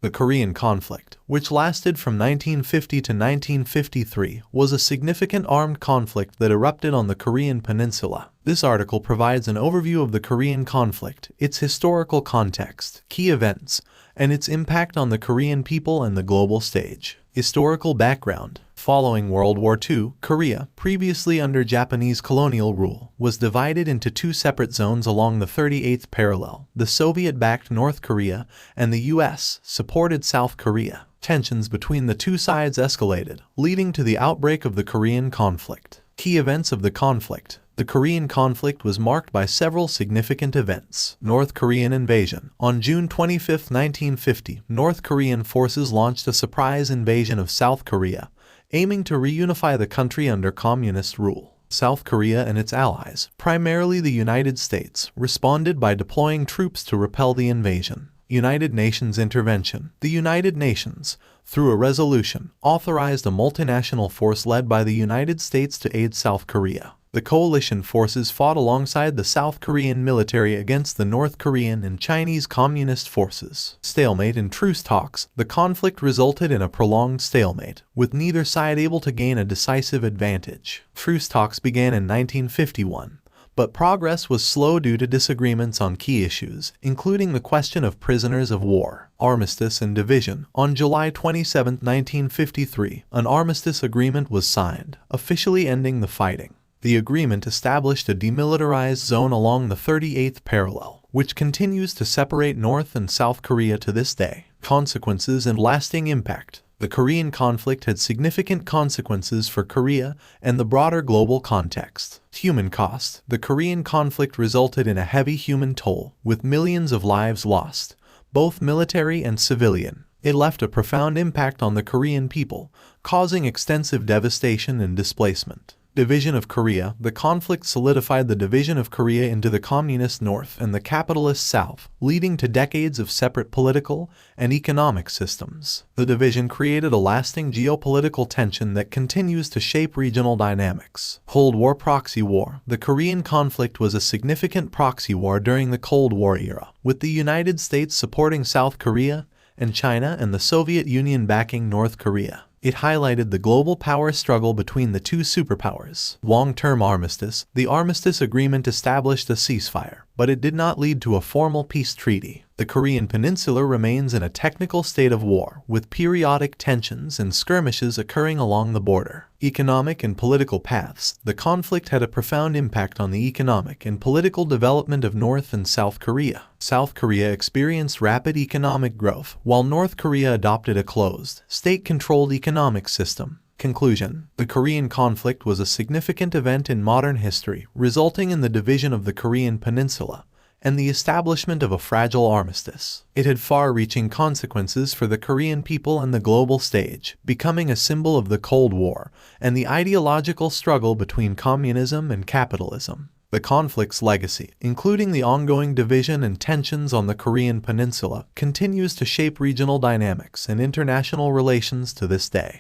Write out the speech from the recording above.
The Korean conflict, which lasted from 1950 to 1953, was a significant armed conflict that erupted on the Korean peninsula. This article provides an overview of the Korean conflict, its historical context, key events, and its impact on the Korean people and the global stage. Historical background. Following World War II, Korea, previously under Japanese colonial rule, was divided into two separate zones along the 38th parallel. The Soviet-backed North Korea and the US-supported South Korea. Tensions between the two sides escalated, leading to the outbreak of the Korean conflict. Key events of the conflict. The Korean conflict was marked by several significant events. North Korean invasion. On June 25, 1950, North Korean forces launched a surprise invasion of South Korea, aiming to reunify the country under communist rule. South Korea and its allies, primarily the United States, responded by deploying troops to repel the invasion. United Nations intervention. The United Nations, through a resolution, authorized a multinational force led by the United States to aid South Korea. The coalition forces fought alongside the South Korean military against the North Korean and Chinese Communist forces. Stalemate in truce talks. The conflict resulted in a prolonged stalemate, with neither side able to gain a decisive advantage. Truce talks began in 1951. But progress was slow due to disagreements on key issues, including the question of prisoners of war. Armistice and division. On July 27, 1953, an armistice agreement was signed, officially ending the fighting. The agreement established a demilitarized zone along the 38th parallel, which continues to separate North and South Korea to this day. Consequences and lasting impact. The Korean conflict had significant consequences for Korea and the broader global context. Human cost. The Korean conflict resulted in a heavy human toll, with millions of lives lost, both military and civilian. It left a profound impact on the Korean people, causing extensive devastation and displacement. Division of Korea. The conflict solidified the division of Korea into the communist North and the capitalist South, leading to decades of separate political and economic systems. The division created a lasting geopolitical tension that continues to shape regional dynamics. Cold War proxy war. The Korean conflict was a significant proxy war during the Cold War era, with the United States supporting South Korea and China and the Soviet Union backing North Korea. It highlighted the global power struggle between the two superpowers. Long-term armistice. The armistice agreement established a ceasefire, but it did not lead to a formal peace treaty. The Korean peninsula remains in a technical state of war, with periodic tensions and skirmishes occurring along the border. Economic and political paths. The conflict had a profound impact on the economic and political development of North and South Korea. South Korea experienced rapid economic growth, while North Korea adopted a closed, state-controlled economic system. Conclusion. The Korean conflict was a significant event in modern history, resulting in the division of the Korean peninsula and the establishment of a fragile armistice. It had far-reaching consequences for the Korean people and the global stage, becoming a symbol of the Cold War and the ideological struggle between communism and capitalism. The conflict's legacy, including the ongoing division and tensions on the Korean peninsula, continues to shape regional dynamics and international relations to this day.